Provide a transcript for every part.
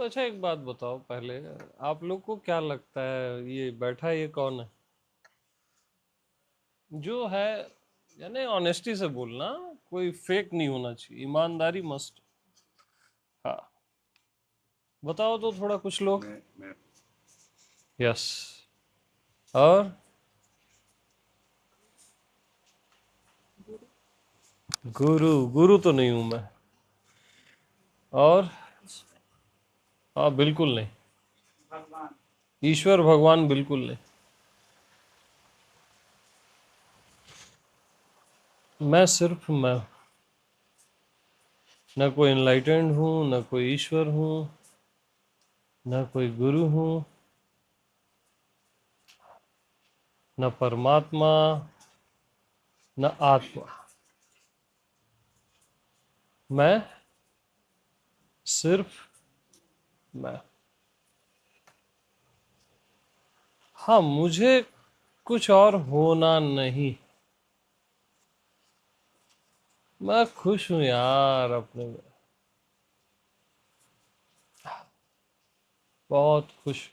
तो अच्छा एक बात बताओ पहले, आप लोग को क्या लगता है ये बैठा ये कौन है जो है? यानी ऑनेस्टी से बोलना, कोई फेक नहीं होना चाहिए, ईमानदारी मस्ट। हाँ, बताओ तो थोड़ा कुछ लोग। मैं यस। और गुरु गुरु तो नहीं हूं मैं। और हाँ, बिल्कुल नहीं। भगवान। ईश्वर भगवान बिल्कुल नहीं। मैं सिर्फ मैं। न कोई एनलाइटेंड हूँ, न कोई ईश्वर हूँ, न कोई गुरु हूँ, न परमात्मा, न आत्मा। मैं सिर्फ मैं। हाँ, मुझे कुछ और होना नहीं। मैं खुश हूँ यार अपने में, बहुत खुश।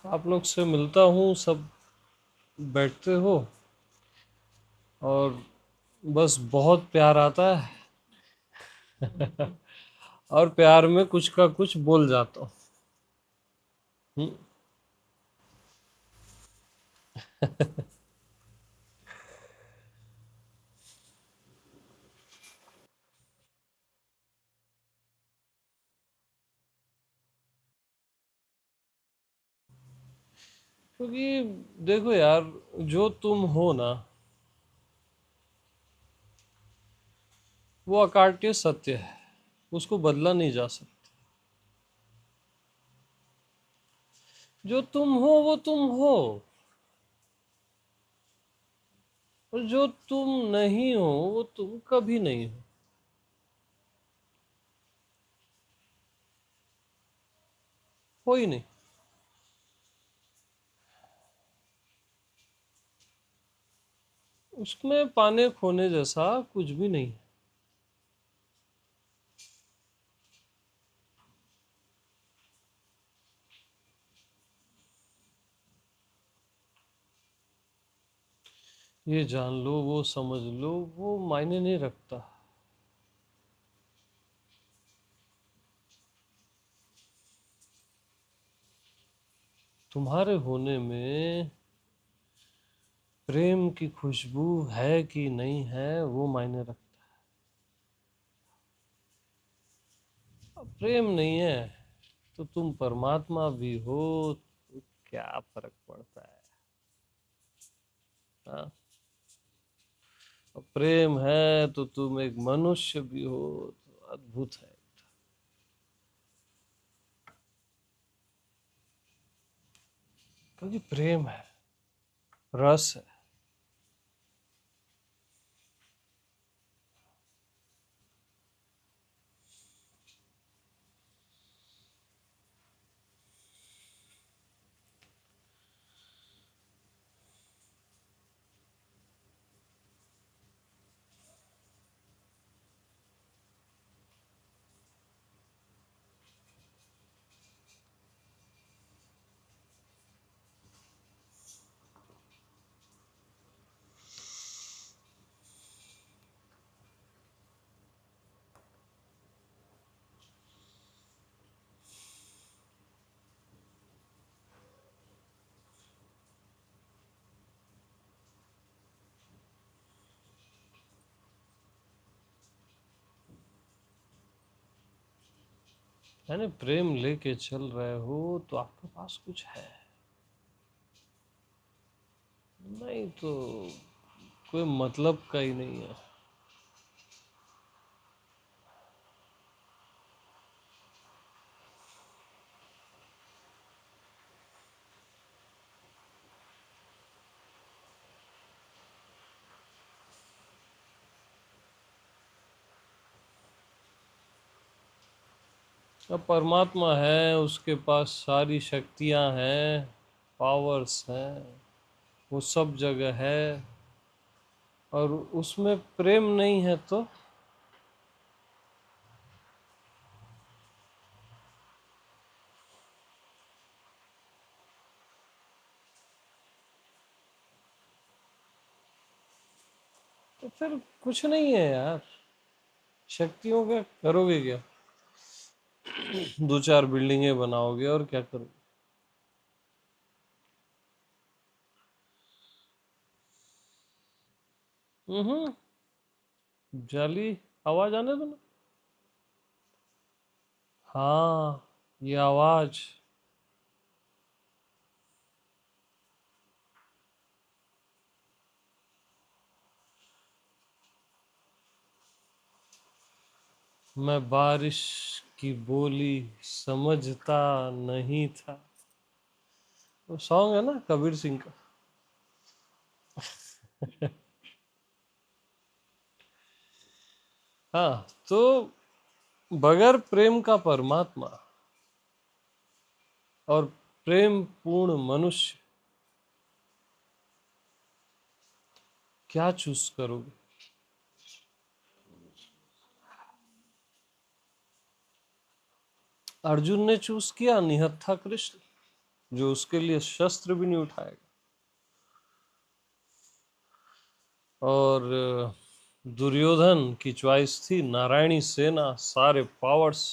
आप लोग से मिलता हूँ, सब बैठते हो और बस बहुत प्यार आता है। और प्यार में कुछ का कुछ बोल जाता हूँ। हम्म। क्योंकि देखो यार, जो तुम हो ना, वो अकाट्य सत्य है, उसको बदला नहीं जा सकता। जो तुम हो वो तुम हो, और जो तुम नहीं हो वो तुम कभी नहीं हो। कोई नहीं। उसमें पाने खोने जैसा कुछ भी नहीं है। ये जान लो, वो समझ लो, वो मायने नहीं रखता। तुम्हारे होने में प्रेम की खुशबू है कि नहीं है, वो मायने रखता है। अब प्रेम नहीं है तो तुम परमात्मा भी हो, तो क्या फर्क पड़ता है? हाँ? अब प्रेम है तो तुम एक मनुष्य भी हो, तो अद्भुत है। क्योंकि प्रेम है, रस है। यानी प्रेम लेके चल रहे हो तो आपके पास कुछ है, नहीं तो कोई मतलब का ही नहीं है। अब परमात्मा है, उसके पास सारी शक्तियां हैं, पावर्स हैं, वो सब जगह है। और उसमें प्रेम नहीं है तो फिर कुछ नहीं है यार। शक्तियों का करोगे क्या? दो चार बिल्डिंगें बनाओगे और क्या करोगे? हम्म। जाली, आवाज आने दो ना। हाँ, ये आवाज। मैं बारिश की बोली समझता नहीं था। वो सॉन्ग है ना कबीर सिंह का। हाँ, तो बगैर प्रेम का परमात्मा और प्रेम पूर्ण मनुष्य, क्या चूज करोगे? अर्जुन ने चूज किया निहत्था कृष्ण, जो उसके लिए शस्त्र भी नहीं उठाएगा। और दुर्योधन की चॉइस थी नारायणी सेना, सारे पावर्स।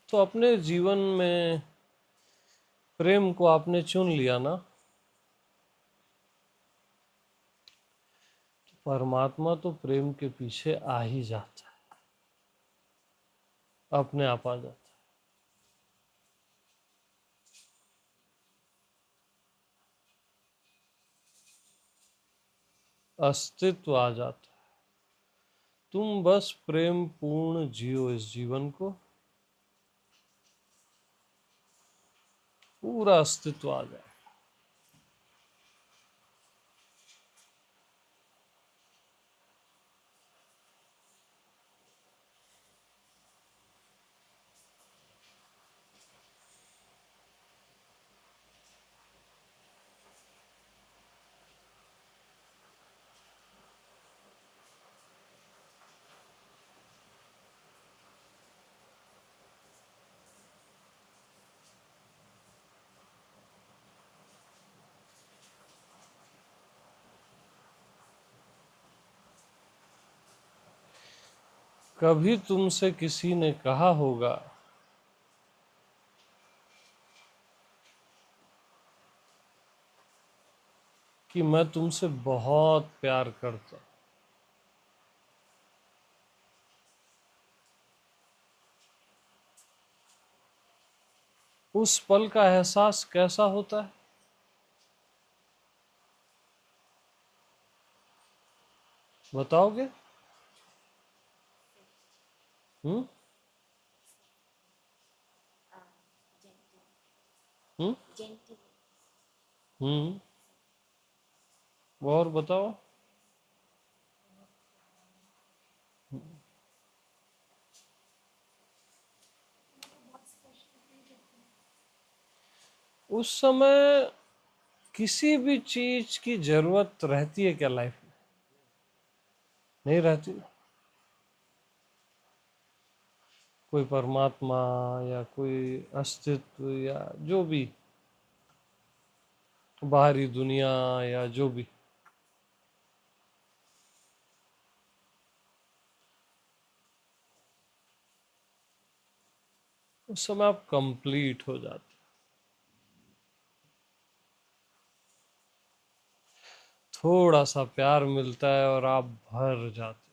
तो अपने जीवन में प्रेम को आपने चुन लिया ना, परमात्मा तो प्रेम के पीछे आ ही जाता है, अपने आप आ जाता है, अस्तित्व आ जाता है। तुम बस प्रेम पूर्ण जियो इस जीवन को, पूरा अस्तित्व आ जाए। कभी तुमसे किसी ने कहा होगा कि मैं तुमसे बहुत प्यार करता हूं। उस पल का एहसास कैसा होता है, बताओगे? हम्म। हम्म। हम्म। और बताओ। उस समय किसी भी चीज की जरूरत रहती है क्या लाइफ में? नहीं रहती। कोई परमात्मा या कोई अस्तित्व या जो भी, बाहरी दुनिया या जो भी, उस समय आप कंप्लीट हो जाते। थोड़ा सा प्यार मिलता है और आप भर जाते।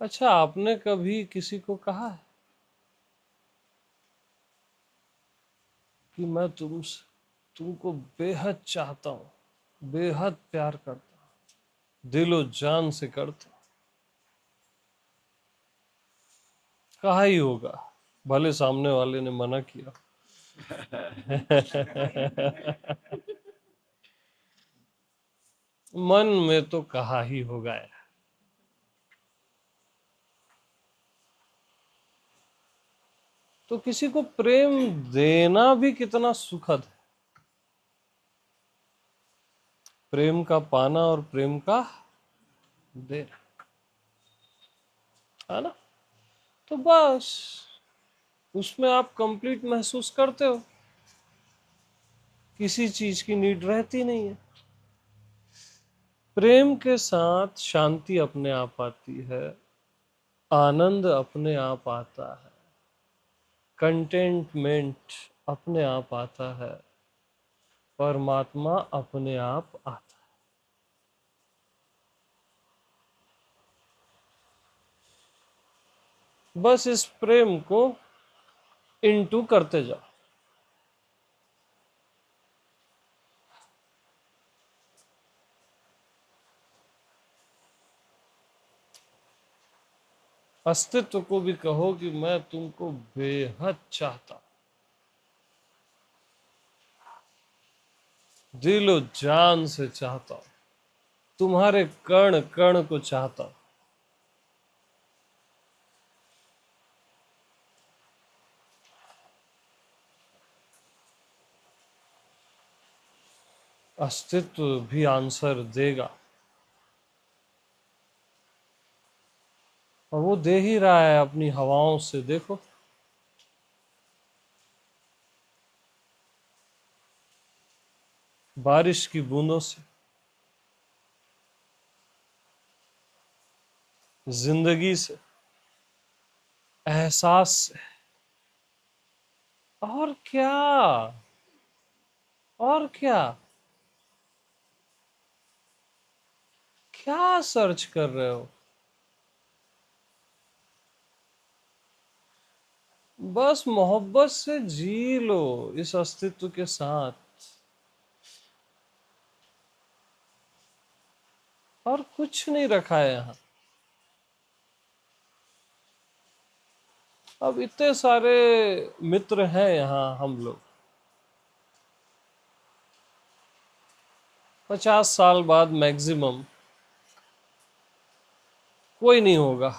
अच्छा, आपने कभी किसी को कहा है कि मैं तुमको बेहद चाहता हूँ, बेहद प्यार करता हूँ? दिलो जान से करता, कहा ही होगा, भले सामने वाले ने मना किया। मन में तो कहा ही होगा यार। तो किसी को प्रेम देना भी कितना सुखद है, प्रेम का पाना और प्रेम का देना, है ना। तो बस उसमें आप कंप्लीट महसूस करते हो, किसी चीज की नीड रहती नहीं है। प्रेम के साथ शांति अपने आप आती है, आनंद अपने आप आता है, कंटेंटमेंट अपने आप आता है, परमात्मा अपने आप आता है। बस इस प्रेम को इनटू करते जाओ। अस्तित्व को भी कहो कि मैं तुमको बेहद चाहता, दिलो जान से चाहता, तुम्हारे कण कण को चाहता। अस्तित्व भी आंसर देगा, और वो दे ही रहा है अपनी हवाओं से। देखो, बारिश की बूंदों से, जिंदगी से, एहसास से। और क्या, और क्या, क्या सर्च कर रहे हो? बस मोहब्बत से जी लो इस अस्तित्व के साथ, और कुछ नहीं रखा है यहाँ। अब इतने सारे मित्र हैं यहाँ हम लोग, 50 साल बाद मैक्सिमम कोई नहीं होगा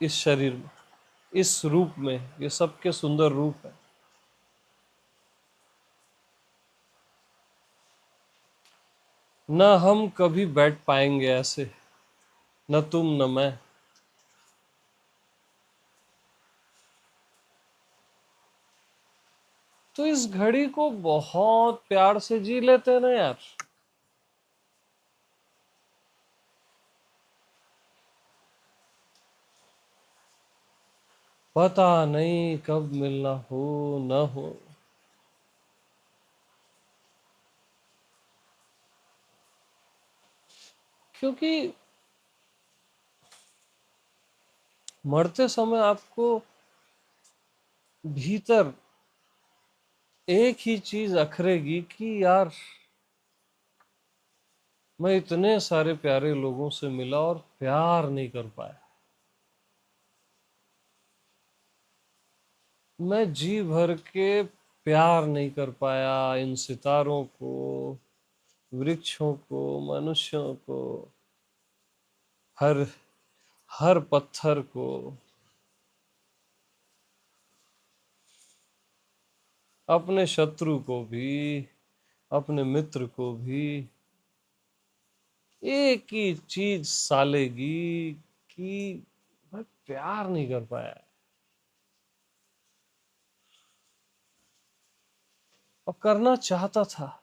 इस शरीर में, इस रूप में। ये सबके सुंदर रूप है। न हम कभी बैठ पाएंगे ऐसे, न तुम न मैं। तो इस घड़ी को बहुत प्यार से जी लेते ना यार। पता नहीं कब मिलना हो न हो, क्योंकि मरते समय आपको भीतर एक ही चीज अखरेगी कि यार, मैं इतने सारे प्यारे लोगों से मिला और प्यार नहीं कर पाया, मैं जी भर के प्यार नहीं कर पाया इन सितारों को, वृक्षों को, मनुष्यों को, हर हर पत्थर को, अपने शत्रु को भी, अपने मित्र को भी। एक ही चीज सालेगी कि मैं प्यार नहीं कर पाया, और करना चाहता था।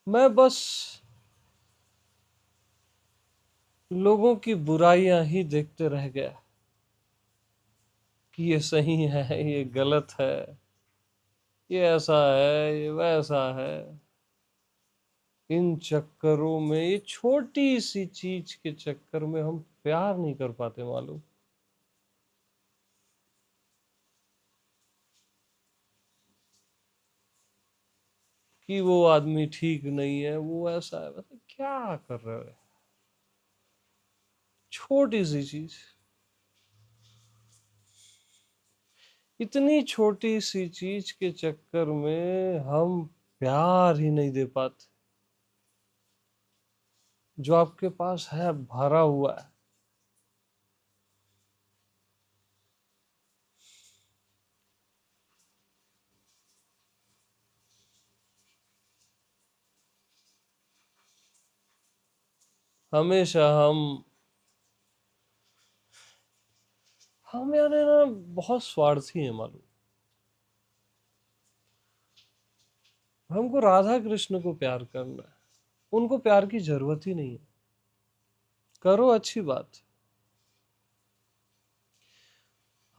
मैं बस लोगों की बुराइयां ही देखते रह गया कि ये सही है, ये गलत है, ये ऐसा है, ये वैसा है। इन चक्करों में, ये छोटी सी चीज के चक्कर में हम प्यार नहीं कर पाते मालूम। कि वो आदमी ठीक नहीं है, वो ऐसा है, मतलब क्या कर रहे हो? छोटी सी चीज, इतनी छोटी सी चीज के चक्कर में हम प्यार ही नहीं दे पाते। जो आपके पास है भरा हुआ है, हमेशा हम यार है ना बहुत स्वार्थी हैं मालूम। हमको राधा कृष्ण को प्यार करना है, उनको प्यार की जरूरत ही नहीं है। करो, अच्छी बात।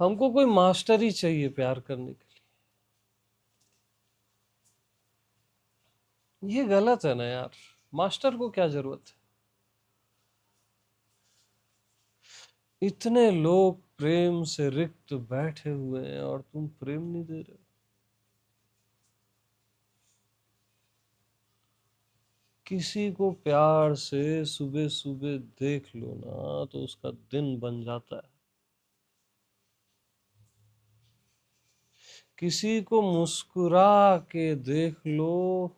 हमको कोई मास्टर ही चाहिए प्यार करने के लिए। ये गलत है ना यार, मास्टर को क्या जरूरत है? इतने लोग प्रेम से रिक्त बैठे हुए हैं और तुम प्रेम नहीं दे रहे हो। किसी को प्यार से सुबह सुबह देख लो ना तो उसका दिन बन जाता है। किसी को मुस्कुरा के देख लो,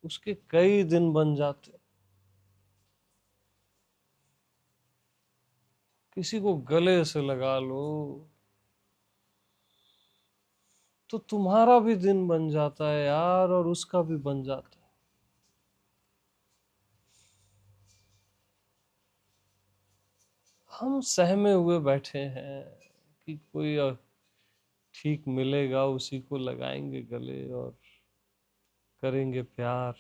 उसके कई दिन बन जाते हैं। किसी को गले से लगा लो तो तुम्हारा भी दिन बन जाता है यार, और उसका भी बन जाता है। हम सहमे हुए बैठे हैं कि कोई ठीक मिलेगा, उसी को लगाएंगे गले और करेंगे प्यार।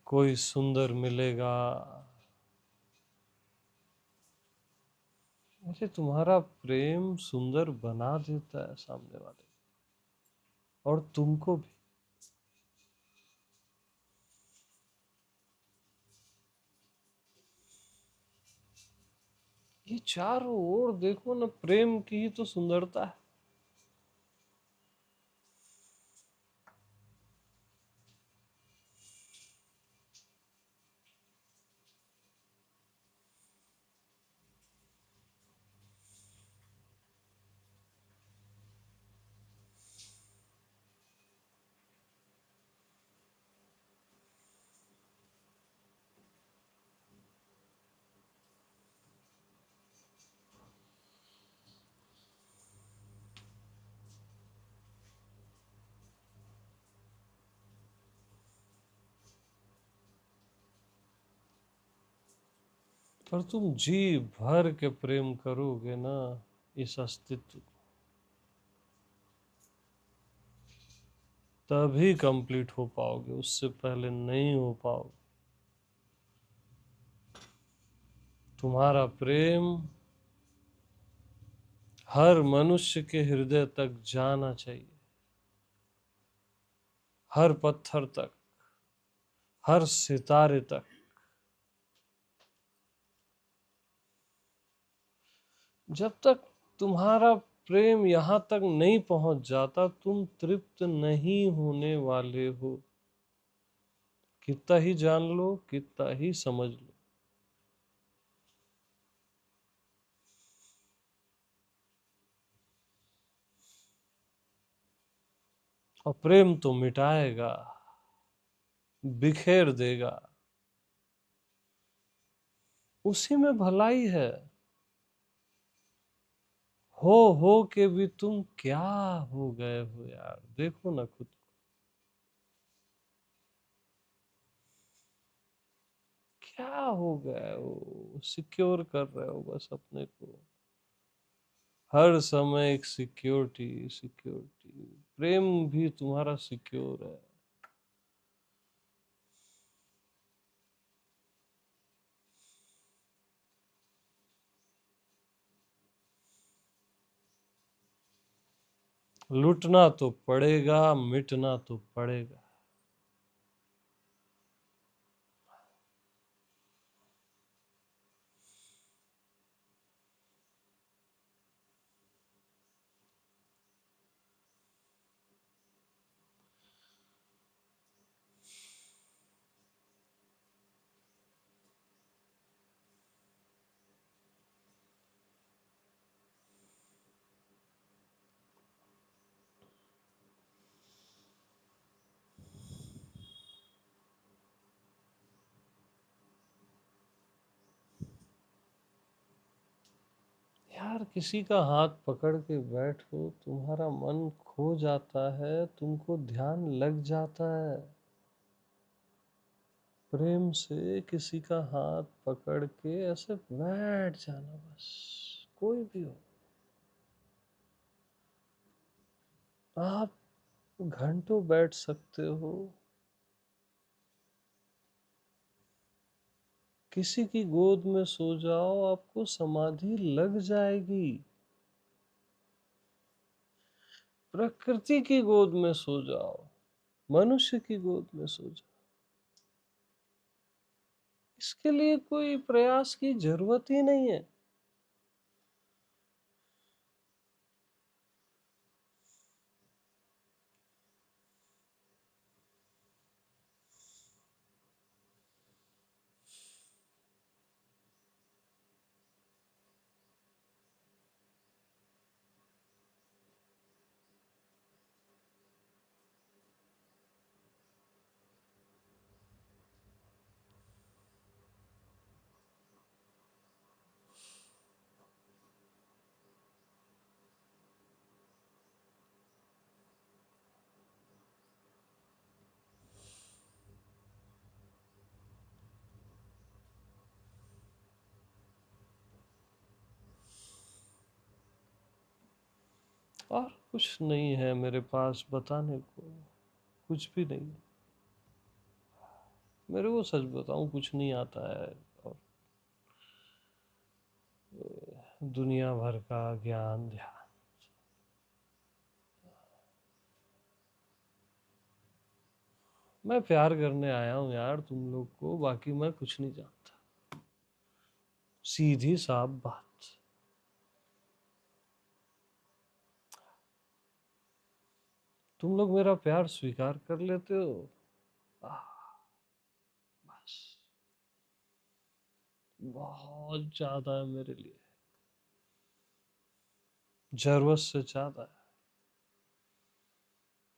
कोई सुंदर मिलेगा। अरे तुम्हारा प्रेम सुंदर बना देता है सामने वाले को, और तुमको भी। ये चारों ओर देखो ना, प्रेम की ही तो सुंदरता है। पर तुम जी भर के प्रेम करोगे ना इस अस्तित्व को, तभी कंप्लीट हो पाओगे, उससे पहले नहीं हो पाओगे। तुम्हारा प्रेम हर मनुष्य के हृदय तक जाना चाहिए, हर पत्थर तक, हर सितारे तक। जब तक तुम्हारा प्रेम यहाँ तक नहीं पहुंच जाता, तुम तृप्त नहीं होने वाले हो। कितना ही जान लो, कितना ही समझ लो। और प्रेम तो मिटाएगा, बिखेर देगा। उसी में भलाई है। हो के भी तुम क्या हो गए हो यार, देखो ना खुद को। क्या हो गए हो, सिक्योर कर रहे हो बस अपने को। हर समय एक सिक्योरिटी सिक्योरिटी। प्रेम भी तुम्हारा सिक्योर है। लुटना तो पड़ेगा, मिटना तो पड़ेगा। यार किसी का हाथ पकड़ के बैठो, तुम्हारा मन खो जाता है, तुमको ध्यान लग जाता है। प्रेम से किसी का हाथ पकड़ के ऐसे बैठ जाना, बस कोई भी हो। आप घंटों बैठ सकते हो। किसी की गोद में सो जाओ, आपको समाधि लग जाएगी। प्रकृति की गोद में सो जाओ, मनुष्य की गोद में सो जाओ। इसके लिए कोई प्रयास की जरूरत ही नहीं है। और कुछ नहीं है मेरे पास बताने को, कुछ भी नहीं। मेरे को सच बताऊं, कुछ नहीं आता है। और दुनिया भर का ज्ञान ध्यान। मैं प्यार करने आया हूं यार तुम लोग को, बाकी मैं कुछ नहीं जानता। सीधी साफ बात। तुम लोग मेरा प्यार स्वीकार कर लेते हो, आह, बस बहुत ज्यादा है मेरे लिए, जरूरत से ज्यादा है।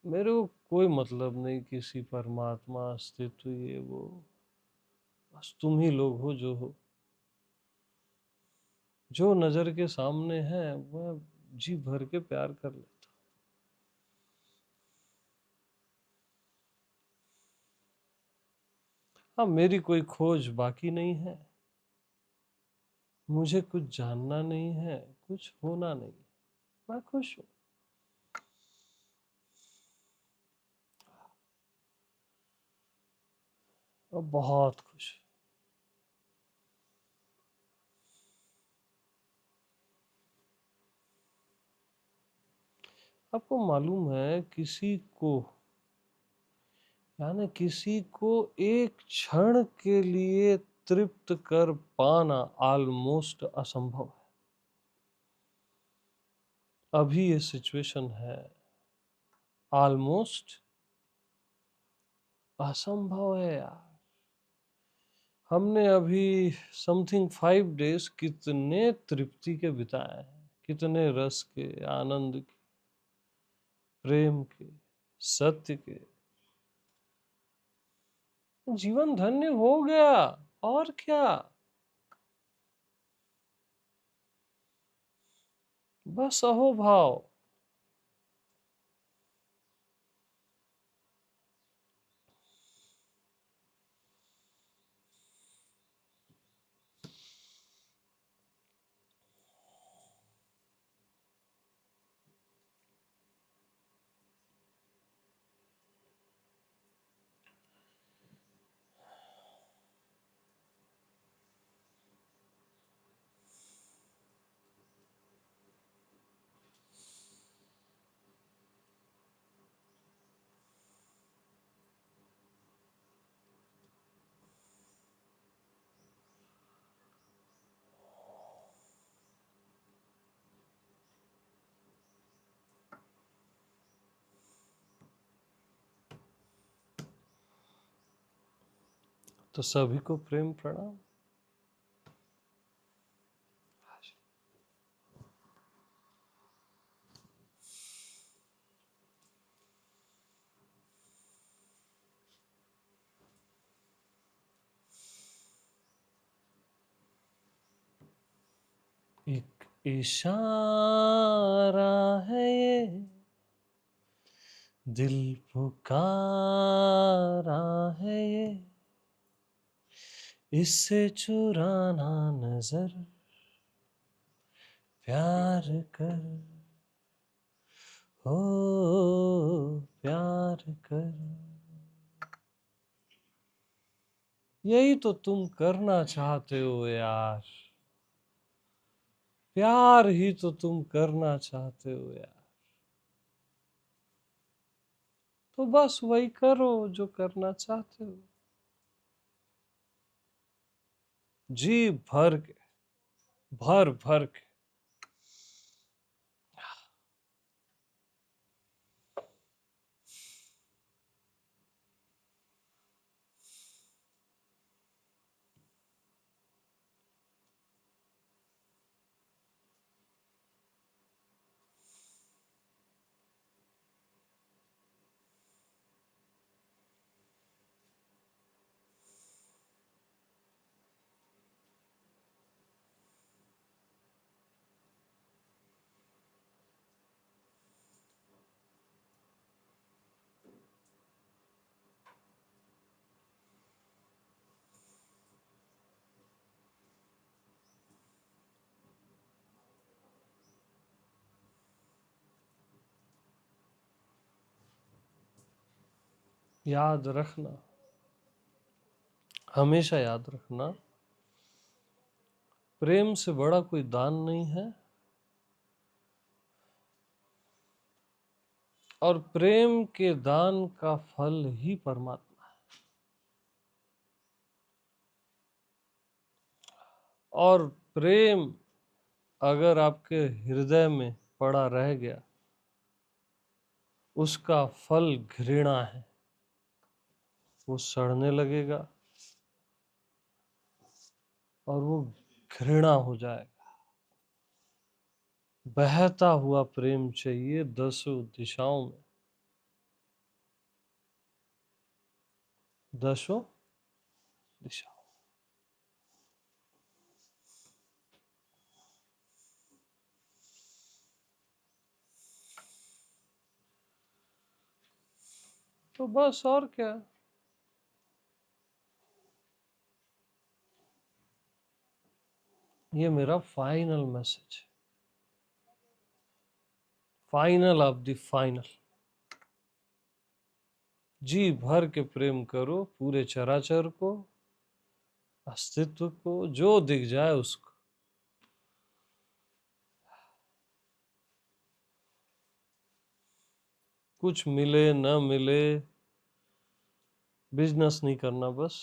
मेरे को कोई मतलब नहीं किसी परमात्मा, अस्तित्व, ये वो। बस तुम ही लोग हो जो हो। जो नजर के सामने है वह जी भर के प्यार कर लेता। हाँ, मेरी कोई खोज बाकी नहीं है। मुझे कुछ जानना नहीं है, कुछ होना नहीं। मैं खुश हूँ, और बहुत खुश। आपको मालूम है, किसी को, यानी किसी को एक क्षण के लिए तृप्त कर पाना ऑलमोस्ट असंभव है। अभी ये सिचुएशन है, ऑलमोस्ट असंभव है यार। हमने अभी समथिंग 5 डेज कितने तृप्ति के बिताए हैं, कितने रस के, आनंद के, प्रेम के, सत्य के। जीवन धन्य हो गया, और क्या। बस अहोभाव। तो सभी को प्रेम प्रणाम। एक इशारा है ये, दिल पुकारा है ये, इससे चुराना नजर प्यार कर, हो प्यार कर। यही तो तुम करना चाहते हो यार, प्यार ही तो तुम करना चाहते हो यार। तो बस वही करो जो करना चाहते हो, जी भर के, भर भर के। याद रखना, हमेशा याद रखना, प्रेम से बड़ा कोई दान नहीं है, और प्रेम के दान का फल ही परमात्मा है। और प्रेम अगर आपके हृदय में पड़ा रह गया, उसका फल घृणा है, वो सड़ने लगेगा और वो घृणा हो जाएगा। बहता हुआ प्रेम चाहिए दसों दिशाओं में, दसों दिशाओं। तो बस और क्या, ये मेरा final message, final of the final. जी भर के प्रेम करो पूरे चराचर को, अस्तित्व को, जो दिख जाए उसको। कुछ मिले न मिले, बिजनेस नहीं करना बस।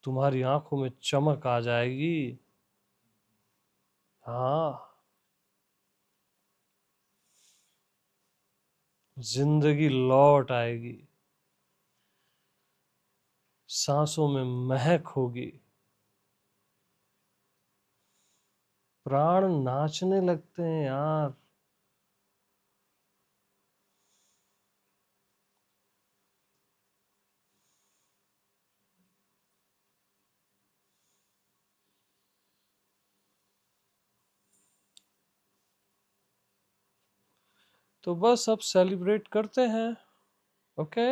तुम्हारी आंखों में चमक आ जाएगी। हाँ, जिंदगी लौट आएगी, सांसों में महक होगी, प्राण नाचने लगते हैं यार। तो बस अब सेलिब्रेट करते हैं। ओके।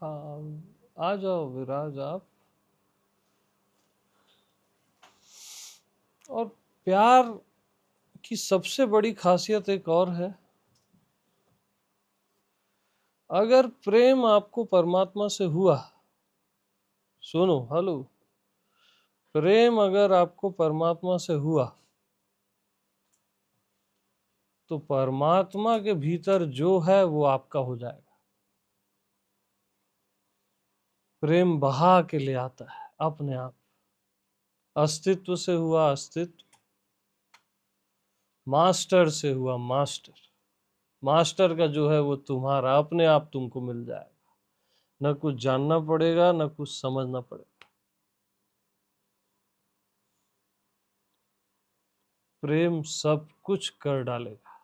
हाँ, आ जाओ विराज आप। और प्यार की सबसे बड़ी खासियत एक और है, अगर प्रेम आपको परमात्मा से हुआ, सुनो हेलो, प्रेम अगर आपको परमात्मा से हुआ तो परमात्मा के भीतर जो है वो आपका हो जाएगा। प्रेम बहा के ले आता है अपने आप। अस्तित्व से हुआ अस्तित्व, मास्टर से हुआ मास्टर, मास्टर का जो है वो तुम्हारा अपने आप तुमको मिल जाएगा। न कुछ जानना पड़ेगा, न कुछ समझना पड़ेगा। प्रेम सब कुछ कर डालेगा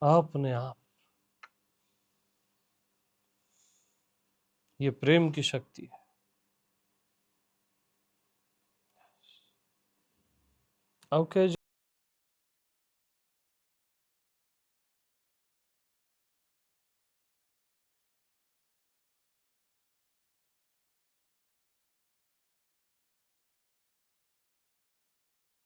अपने आप। ये प्रेम की शक्ति है। ओके।